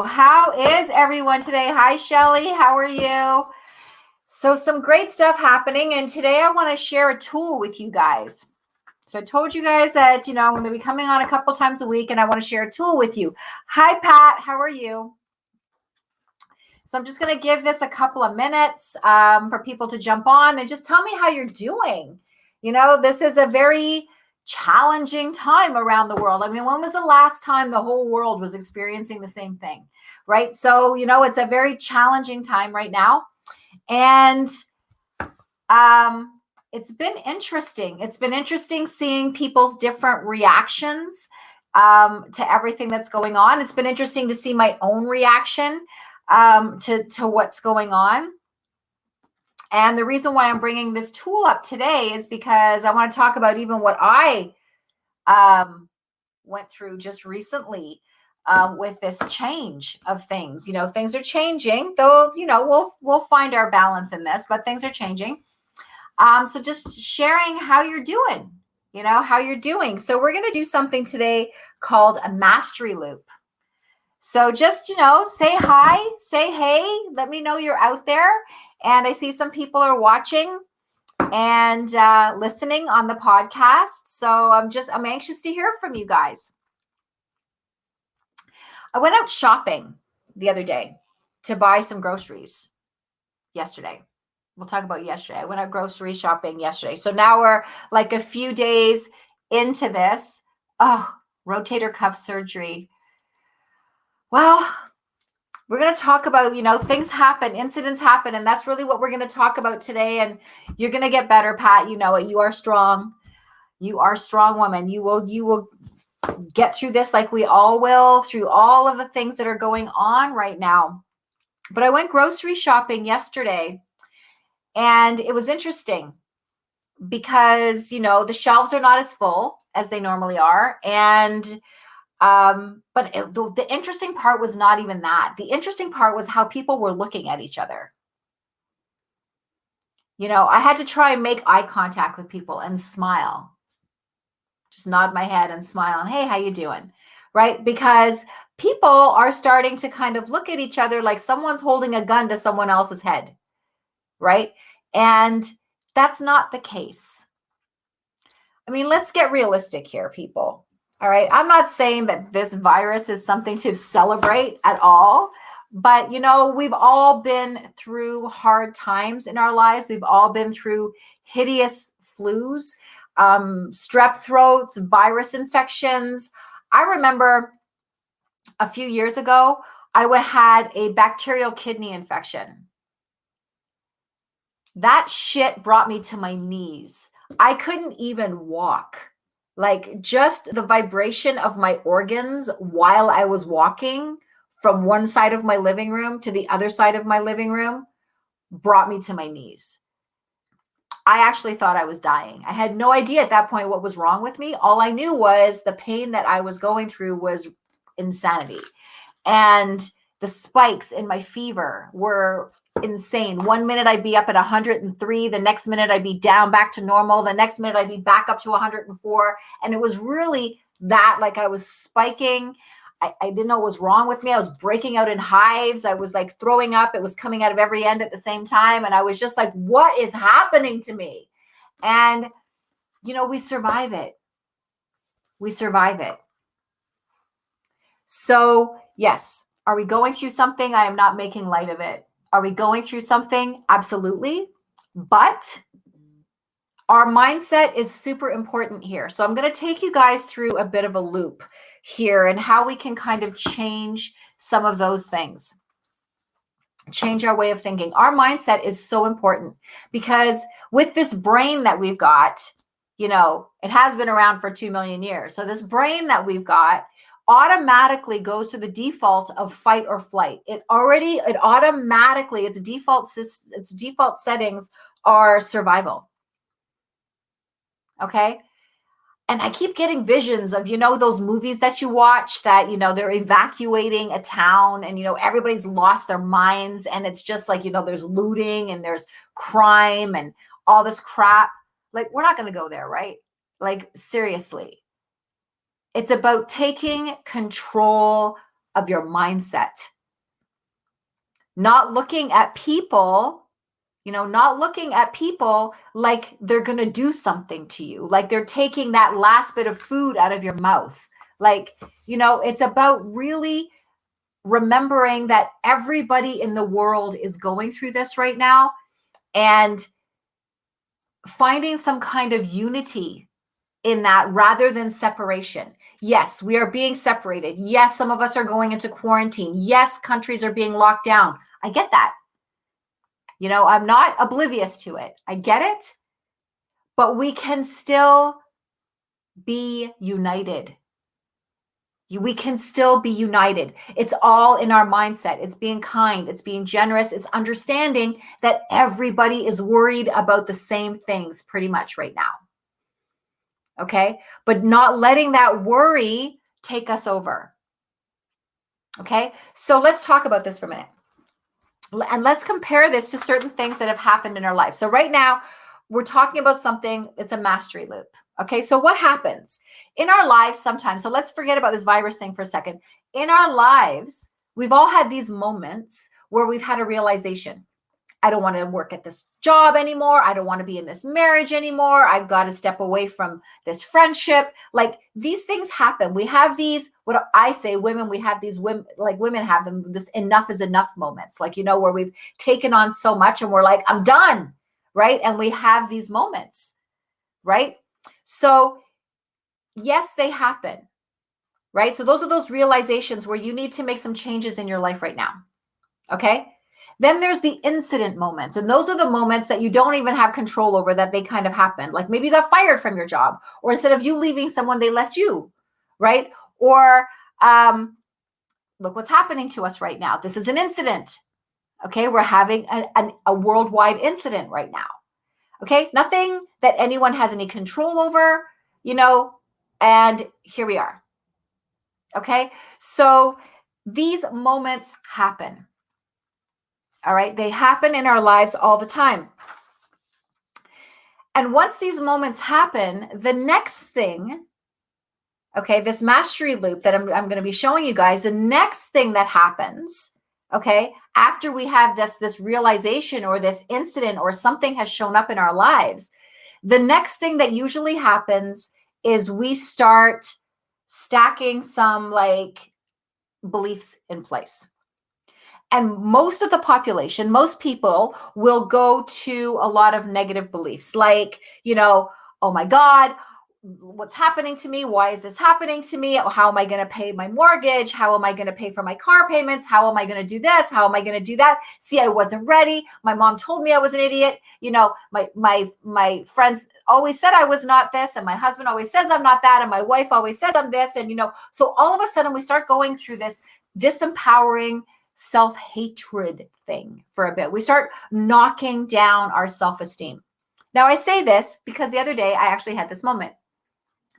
How is everyone today? Hi, Shelly. How are you? So, some great stuff happening. And today I want to share a tool with you guys. So, I told you guys that, I'm going to be coming on a couple times a week and I want to share a tool with you. Hi, Pat. How are you? So, I'm just going to give this a couple of minutes for people to jump on and just tell me how you're doing. This is a very challenging time around the world. I mean, when was the last time the whole world was experiencing the same thing, right? So, it's a very challenging time right now. And it's been interesting. It's been interesting seeing people's different reactions to everything that's going on. It's been interesting to see my own reaction to what's going on. And the reason why I'm bringing this tool up today is because I want to talk about even what I went through just recently with this change of things. Things are changing, though. We'll find our balance in this, but things are changing. So just sharing how you're doing. How you're doing. So we're going to do something today called a mastery loop. So just, say hi, say hey, let me know you're out there. And I see some people are watching and listening on the podcast. So I'm anxious to hear from you guys. I went out shopping the other day to buy some groceries yesterday. We'll talk about yesterday. I went out grocery shopping yesterday. So now we're like a few days into this. Oh, rotator cuff surgery. Well, we're going to talk about, things happen, incidents happen. And that's really what we're going to talk about today. And you're going to get better, Pat. You know it. You are strong. You are a strong woman. You will get through this like we all will, through all of the things that are going on right now. But I went grocery shopping yesterday and it was interesting because, the shelves are not as full as they normally are. And but the interesting part was not even that. The interesting part was how people were looking at each other. I had to try and make eye contact with people and smile. Just nod my head and smile and, hey, how you doing? Right? Because people are starting to kind of look at each other like someone's holding a gun to someone else's head. Right? And that's not the case. I mean, let's get realistic here, people. All right. I'm not saying that this virus is something to celebrate at all. But, we've all been through hard times in our lives. We've all been through hideous flus, strep throats, virus infections. I remember a few years ago, I had a bacterial kidney infection. That shit brought me to my knees. I couldn't even walk. Like just the vibration of my organs while I was walking from one side of my living room to the other side of my living room brought me to my knees. I actually thought I was dying. I had no idea at that point what was wrong with me. All I knew was the pain that I was going through was insanity. And the spikes in my fever were insane. 1 minute I'd be up at 103. The next minute I'd be down back to normal. The next minute I'd be back up to 104. And it was really that, like I was spiking. I didn't know what was wrong with me. I was breaking out in hives. I was like throwing up. It was coming out of every end at the same time. And I was just like, what is happening to me? And, we survive it. We survive it. So, yes, are we going through something? I am not making light of it. Are we going through something? Absolutely. But our mindset is super important here. So I'm going to take you guys through a bit of a loop here and how we can kind of change some of those things. Change our way of thinking. Our mindset is so important because with this brain that we've got, it has been around for 2 million years. So this brain that we've got automatically goes to the default of fight or flight. Its default settings are survival. Okay. And I keep getting visions of, those movies that you watch that, they're evacuating a town and, everybody's lost their minds. And it's just like, there's looting and there's crime and all this crap. Like, we're not going to go there, right? Like, seriously. It's about taking control of your mindset. Not looking at people, not looking at people like they're going to do something to you, like they're taking that last bit of food out of your mouth. Like, it's about really remembering that everybody in the world is going through this right now, and finding some kind of unity in that rather than separation. Yes, we are being separated. Yes, some of us are going into quarantine. Yes, countries are being locked down. I get that. I'm not oblivious to it. I get it. But we can still be united. We can still be united. It's all in our mindset. It's being kind. It's being generous. It's understanding that everybody is worried about the same things pretty much right now. Okay? But not letting that worry take us over. Okay? So let's talk about this for a minute. And let's compare this to certain things that have happened in our life. So right now, we're talking about something, it's a mastery loop. Okay, so what happens in our lives sometimes? So let's forget about this virus thing for a second. In our lives, we've all had these moments where we've had a realization. I don't want to work at this job anymore. I don't want to be in this marriage anymore. I've got to step away from this friendship. Like, these things happen. We have these, what I say, women, we have these women, like women have them, this enough is enough moments, like, where we've taken on so much and we're like, I'm done. Right. And we have these moments. Right. So yes, they happen. Right. So those are those realizations where you need to make some changes in your life right now. Okay. Then there's the incident moments. And those are the moments that you don't even have control over, that they kind of happen. Like maybe you got fired from your job, or instead of you leaving someone, they left you, right? Or look what's happening to us right now. This is an incident. Okay, we're having a worldwide incident right now. Okay, nothing that anyone has any control over, and here we are. Okay, so these moments happen. All right. They happen in our lives all the time. And once these moments happen, the next thing, okay, this mastery loop that I'm going to be showing you guys, the next thing that happens, okay, after we have this realization or this incident or something has shown up in our lives, the next thing that usually happens is we start stacking some like beliefs in place. And most of the population, most people will go to a lot of negative beliefs like, oh my God, what's happening to me? Why is this happening to me? How am I going to pay my mortgage? How am I going to pay for my car payments? How am I going to do this? How am I going to do that? See, I wasn't ready. My mom told me I was an idiot. My friends always said I was not this. And my husband always says I'm not that. And my wife always says I'm this. And, so all of a sudden we start going through this disempowering self-hatred thing for a bit. We start knocking down our self-esteem. Now, I say this because the other day I actually had this moment.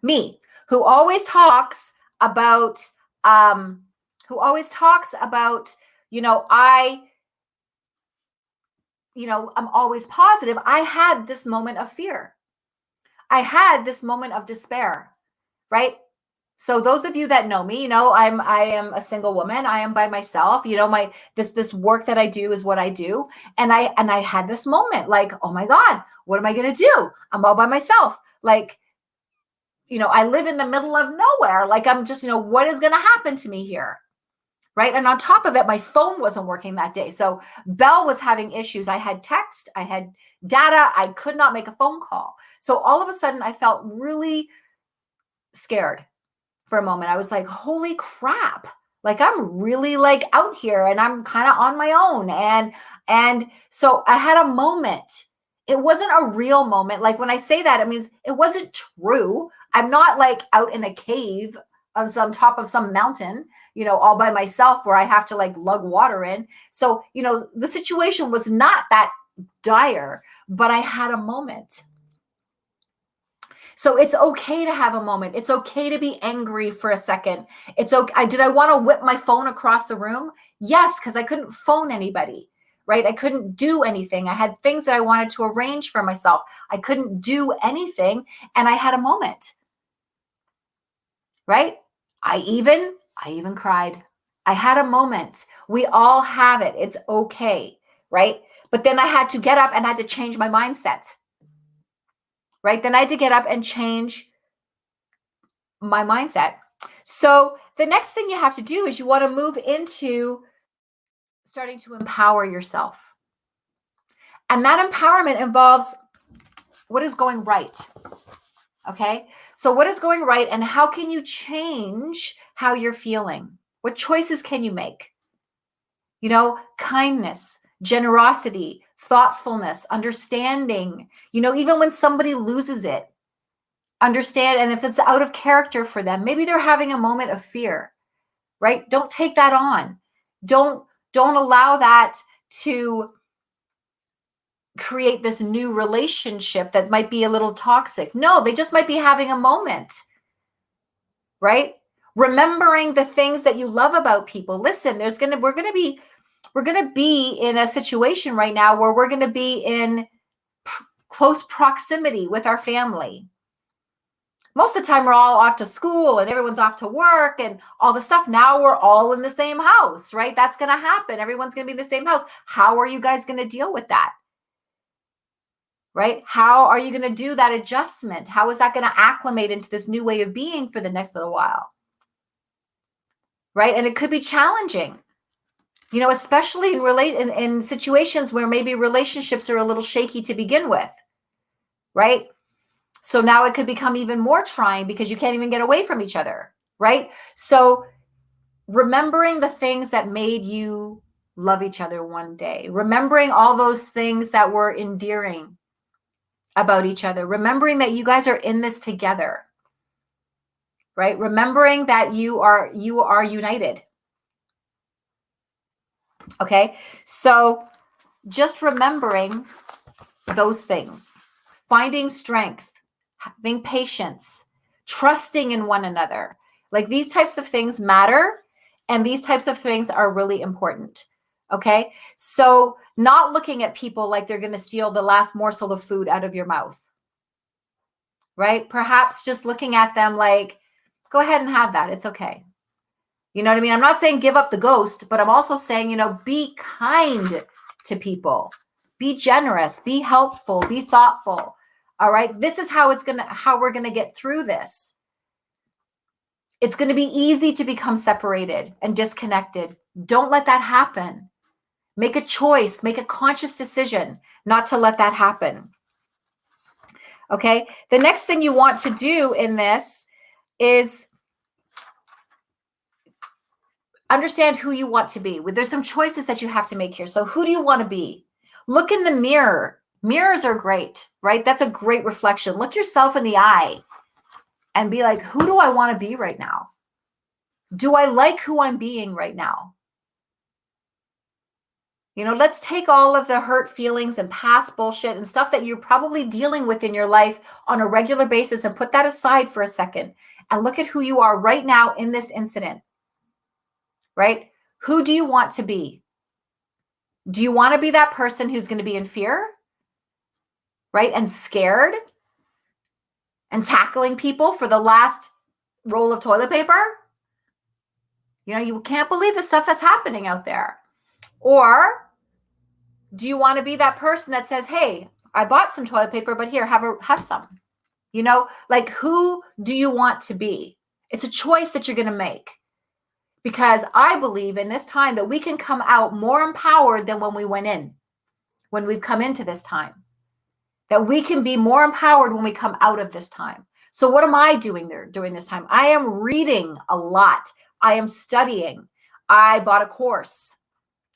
Me, who always talks about, I'm always positive. I had this moment of fear. I had this moment of despair, right? So those of you that know me, I am a single woman. I am by myself. This work that I do is what I do. And I had this moment like, oh my God, what am I going to do? I'm all by myself. Like, I live in the middle of nowhere. Like I'm just, what is going to happen to me here? Right. And on top of it, my phone wasn't working that day. So Belle was having issues. I had text, I had data. I could not make a phone call. So all of a sudden I felt really scared. For a moment, I was like, holy crap. Like I'm really like out here and I'm kind of on my own. And so I had a moment. It wasn't a real moment. Like when I say that, it means it wasn't true. I'm not like out in a cave on some top of some mountain, all by myself where I have to like lug water in. So, the situation was not that dire, but I had a moment. So it's okay to have a moment. It's okay to be angry for a second. It's okay. Did I want to whip my phone across the room? Yes, because I couldn't phone anybody, right? I couldn't do anything. I had things that I wanted to arrange for myself. I couldn't do anything. And I had a moment, right? I even cried. I had a moment. We all have it. It's okay, right? But then I had to get up and had to change my mindset, right? Then I had to get up and change my mindset. So the next thing you have to do is you want to move into starting to empower yourself. And that empowerment involves what is going right. Okay. So what is going right and how can you change how you're feeling? What choices can you make? You know, kindness, generosity, thoughtfulness, understanding, you know, even when somebody loses it, understand. And if it's out of character for them, maybe they're having a moment of fear, right? Don't take that on. Don't allow that to create this new relationship that might be a little toxic. No, they just might be having a moment, right? Remembering the things that you love about people. Listen, we're going to be in a situation right now where we're going to be in close proximity with our family. Most of the time we're all off to school and everyone's off to work and all the stuff. Now we're all in the same house, right? That's going to happen. Everyone's going to be in the same house. How are you guys going to deal with that? Right? How are you going to do that adjustment? How is that going to acclimate into this new way of being for the next little while? Right? And it could be challenging, you know, especially in situations where maybe relationships are a little shaky to begin with, right? So now it could become even more trying because you can't even get away from each other, right? So remembering the things that made you love each other one day, remembering all those things that were endearing about each other, remembering that you guys are in this together, right? Remembering that you are united. Okay. So just remembering those things, finding strength, having patience, trusting in one another. Like these types of things matter. And these types of things are really important. Okay. So not looking at people like they're going to steal the last morsel of food out of your mouth, right? Perhaps just looking at them like, go ahead and have that. It's okay. You know what I mean? I'm not saying give up the ghost, but I'm also saying, you know, be kind to people, be generous, be helpful, be thoughtful. All right. This is how we're going to get through this. It's going to be easy to become separated and disconnected. Don't let that happen. Make a choice, make a conscious decision not to let that happen. Okay. The next thing you want to do in this is understand who you want to be. There's some choices that you have to make here. So who do you want to be? Look in the mirror. Mirrors are great, right? That's a great reflection. Look yourself in the eye and be like, who do I want to be right now? Do I like who I'm being right now? You know, let's take all of the hurt feelings and past bullshit and stuff that you're probably dealing with in your life on a regular basis and put that aside for a second and look at who you are right now in this incident, right? Who do you want to be? Do you want to be that person who's going to be in fear, right? And scared and tackling people for the last roll of toilet paper? You know, you can't believe the stuff that's happening out there. Or do you want to be that person that says, hey, I bought some toilet paper, but here, have some. You know, like who do you want to be? It's a choice that you're going to make. Because I believe in this time that we can come out more empowered than when we went in, when we've come into this time. That we can be more empowered when we come out of this time. So what am I doing there during this time? I am reading a lot. I am studying. I bought a course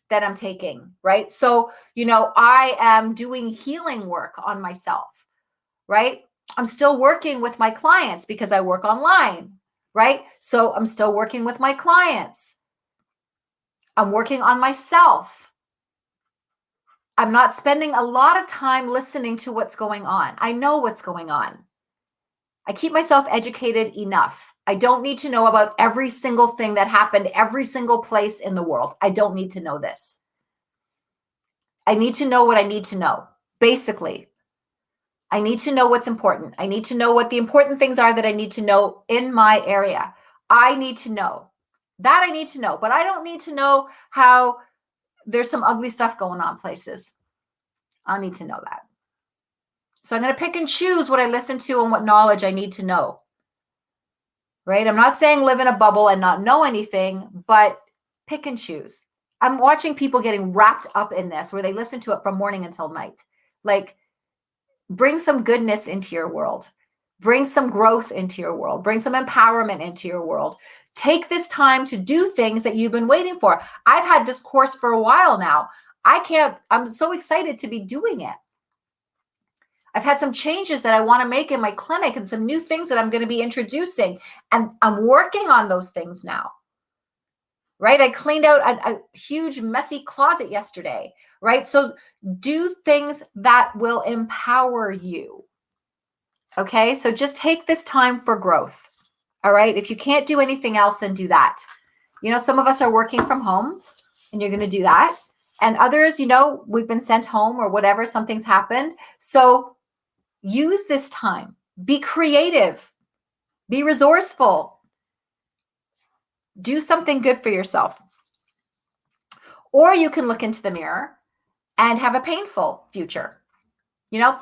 that I'm taking, right? So, you know, I am doing healing work on myself, right? I'm still working with my clients because I work online, right? So I'm still working with my clients. I'm working on myself. I'm not spending a lot of time listening to what's going on. I know what's going on. I keep myself educated enough. I don't need to know about every single thing that happened every single place in the world. I don't need to know this. I need to know what I need to know. Basically, I need to know what's important. I need to know what the important things are that I need to know in my area. I need to know That I need to know, but I don't need to know how there's some ugly stuff going on places. I need to know that. So I'm going to pick and choose what I listen to and what knowledge I need to know. Right? I'm not saying live in a bubble and not know anything, but pick and choose. I'm watching people getting wrapped up in this where they listen to it from morning until night. Like, bring some goodness into your world. Bring some growth into your world. Bring some empowerment into your world. Take this time to do things that you've been waiting for. I've had this course for a while now. I'm so excited to be doing it. I've had some changes that I want to make in my clinic and some new things that I'm going to be introducing. And I'm working on those things now. Right? I cleaned out a huge messy closet yesterday. Right? So do things that will empower you. Okay? So just take this time for growth. All right? If you can't do anything else, then do that. You know, some of us are working from home and you're going to do that. And others, you know, we've been sent home or whatever, something's happened. So use this time. Be creative. Be resourceful. Do something good for yourself. Or you can look into the mirror and have a painful future. You know,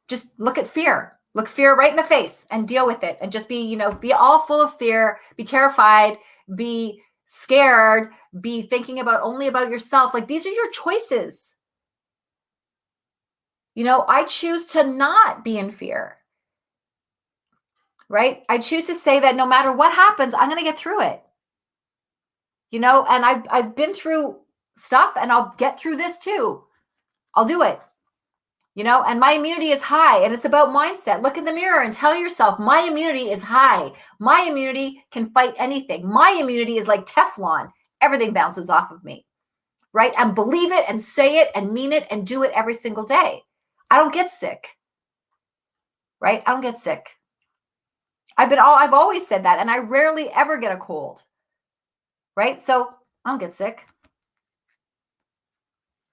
just look at fear. Look fear right in the face and deal with it. And just be all full of fear, be terrified, be scared, be thinking only about yourself. Like, these are your choices. You know, I choose to not be in fear. Right? I choose to say that no matter what happens, I'm going to get through it. You know, and I've been through stuff and I'll get through this too. I'll do it. You know, and my immunity is high, and it's about mindset. Look in the mirror and tell yourself, my immunity is high. My immunity can fight anything. My immunity is like Teflon. Everything bounces off of me. Right? And believe it and say it and mean it and do it every single day. I don't get sick. Right? I don't get sick. I've always said that, and I rarely ever get a cold. Right? So I don't get sick.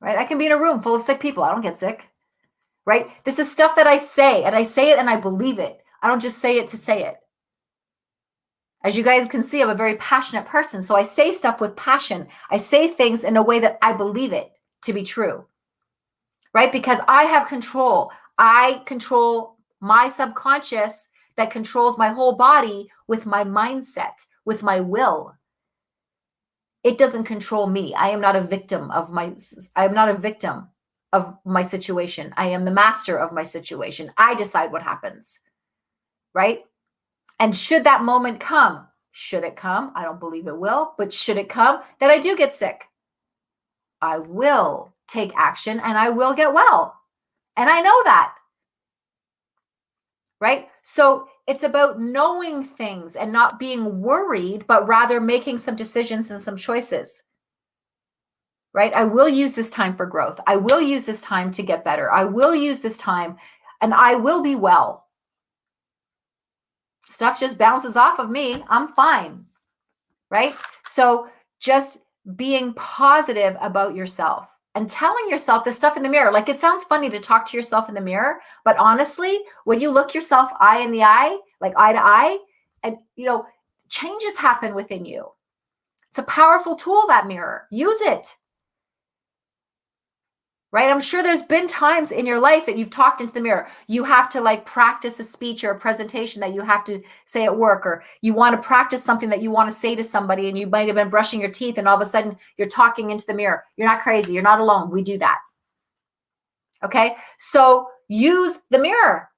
Right? I can be in a room full of sick people. I don't get sick. Right? This is stuff that I say, and I say it and I believe it. I don't just say it to say it. As you guys can see, I'm a very passionate person. So I say stuff with passion. I say things in a way that I believe it to be true. Right? Because I have control. I control my subconscious that controls my whole body with my mindset, with my will. It doesn't control me. I am not a victim of my situation. I am the master of my situation. I decide what happens. Right? And should that moment come, should it come? I don't believe it will, but should it come that I do get sick, I will take action and I will get well. And I know that. Right? So it's about knowing things and not being worried, but rather making some decisions and some choices. Right? I will use this time for growth. I will use this time to get better. I will use this time and I will be well. Stuff just bounces off of me. I'm fine. Right? So just being positive about yourself and telling yourself this stuff in the mirror. Like, it sounds funny to talk to yourself in the mirror, but honestly, when you look yourself eye in the eye, like eye to eye, and changes happen within you. It's a powerful tool, that mirror. Use it. Right? I'm sure there's been times in your life that you've talked into the mirror. You have to practice a speech or a presentation that you have to say at work, or you want to practice something that you want to say to somebody, and you might have been brushing your teeth and all of a sudden you're talking into the mirror. You're not crazy. You're not alone. We do that. Okay? So use the mirror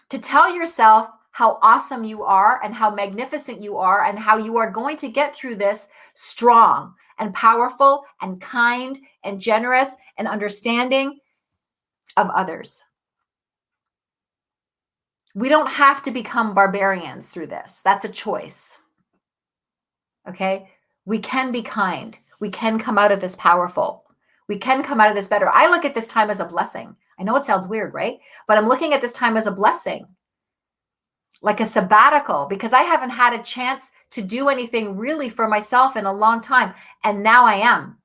to tell yourself how awesome you are and how magnificent you are and how you are going to get through this strong and powerful and kind and generous and understanding of others. We don't have to become barbarians through this. That's a choice. Okay? We can be kind. We can come out of this powerful. We can come out of this better. I look at this time as a blessing. I know it sounds weird, right? But I'm looking at this time as a blessing, like a sabbatical, because I haven't had a chance to do anything really for myself in a long time. And now I am.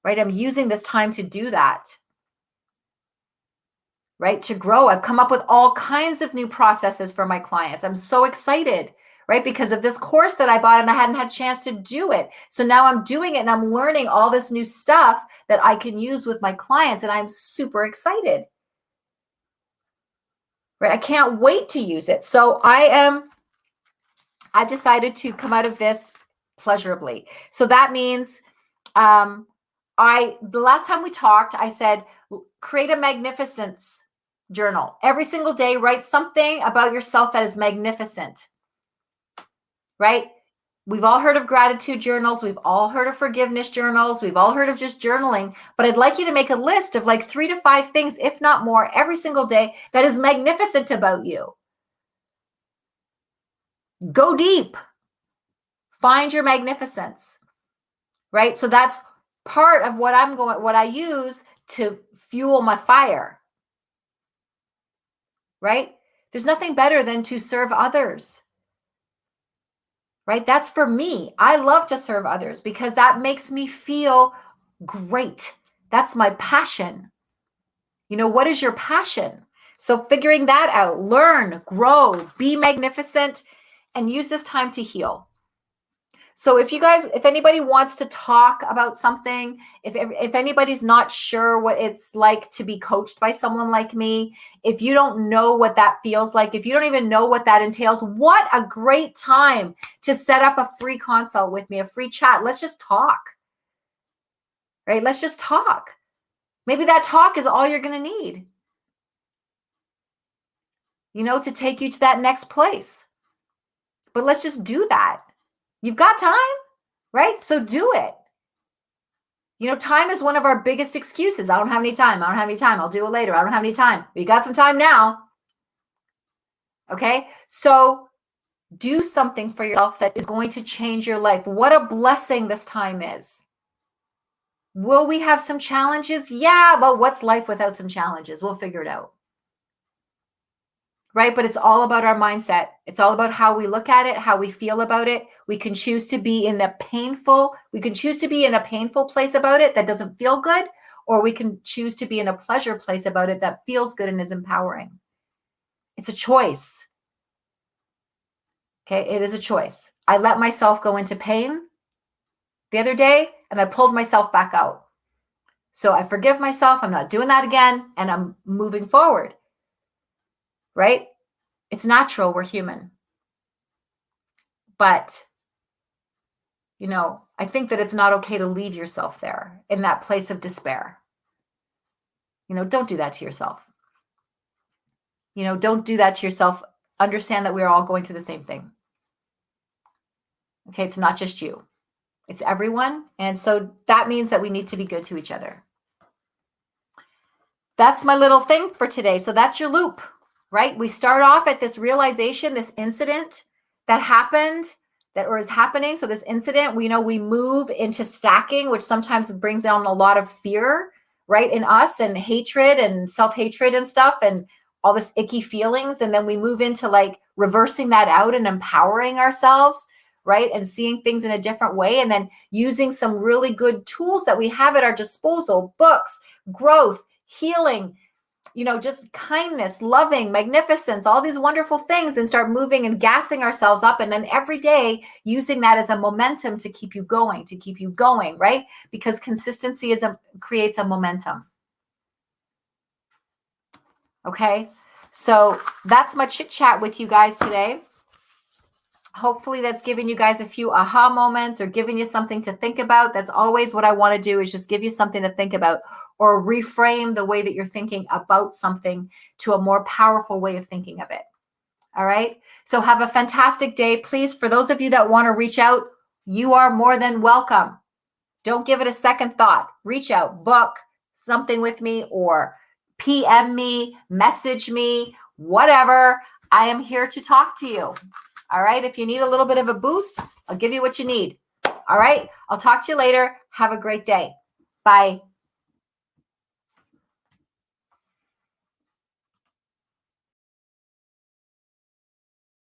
Right? I'm using this time to do that. Right? To grow. I've come up with all kinds of new processes for my clients. I'm so excited. right? Because of this course that I bought and I hadn't had a chance to do it. So now I'm doing it and I'm learning all this new stuff that I can use with my clients, and I'm super excited, right? I can't wait to use it. So I've decided to come out of this pleasurably. So that means the last time we talked, I said, create a magnificence journal. Every single day, write something about yourself that is magnificent, right? We've all heard of gratitude journals. We've all heard of forgiveness journals. We've all heard of just journaling. But I'd like you to make a list of like 3 to 5 things, if not more, every single day that is magnificent about you. Go deep. Find your magnificence, right? So that's part of what I use to fuel my fire, right? There's nothing better than to serve others, right? That's for me. I love to serve others because that makes me feel great. That's my passion. You know, what is your passion? So figuring that out, learn, grow, be magnificent, and use this time to heal. So if anybody wants to talk about something, if anybody's not sure what it's like to be coached by someone like me, if you don't know what that feels like, if you don't even know what that entails, what a great time to set up a free consult with me, a free chat. Let's just talk, right? Let's just talk. Maybe that talk is all you're going to need, you know, to take you to that next place. But let's just do that. You've got time, right? So do it. You know, time is one of our biggest excuses. I don't have any time. I don't have any time. I'll do it later. I don't have any time. But you got some time now. Okay? So do something for yourself that is going to change your life. What a blessing this time is. Will we have some challenges? Yeah, but what's life without some challenges? We'll figure it out. Right? But it's all about our mindset. It's all about how we look at it, how we feel about it. We can choose to be in a painful place about it that doesn't feel good, or we can choose to be in a pleasure place about it that feels good and is empowering. It's a choice. Okay, it is a choice. I let myself go into pain the other day and I pulled myself back out. So I forgive myself. I'm not doing that again, and I'm moving forward. Right? It's natural. We're human. But, you know, I think that it's not okay to leave yourself there in that place of despair. You know, don't do that to yourself. You know, don't do that to yourself. Understand that we're all going through the same thing. Okay, it's not just you. It's everyone. And so that means that we need to be good to each other. That's my little thing for today. So that's your loop, right? We start off at this realization, this incident that happened, or is happening. So this incident, we move into stacking, which sometimes brings down a lot of fear, right, in us, and hatred and self-hatred and stuff, and all this icky feelings. And then we move into like reversing that out and empowering ourselves, right, and seeing things in a different way, and then using some really good tools that we have at our disposal, books, growth, healing, you know, just kindness, loving, magnificence, all these wonderful things, and start moving and gassing ourselves up. And then every day using that as a momentum to keep you going, right? Because consistency creates a momentum. Okay. So that's my chit chat with you guys today. Hopefully that's giving you guys a few aha moments or giving you something to think about. That's always what I want to do, is just give you something to think about, or reframe the way that you're thinking about something to a more powerful way of thinking of it. All right. So have a fantastic day. Please, for those of you that want to reach out, you are more than welcome. Don't give it a second thought. Reach out, book something with me, or PM me, message me, whatever. I am here to talk to you. All right. If you need a little bit of a boost, I'll give you what you need. All right. I'll talk to you later. Have a great day. Bye.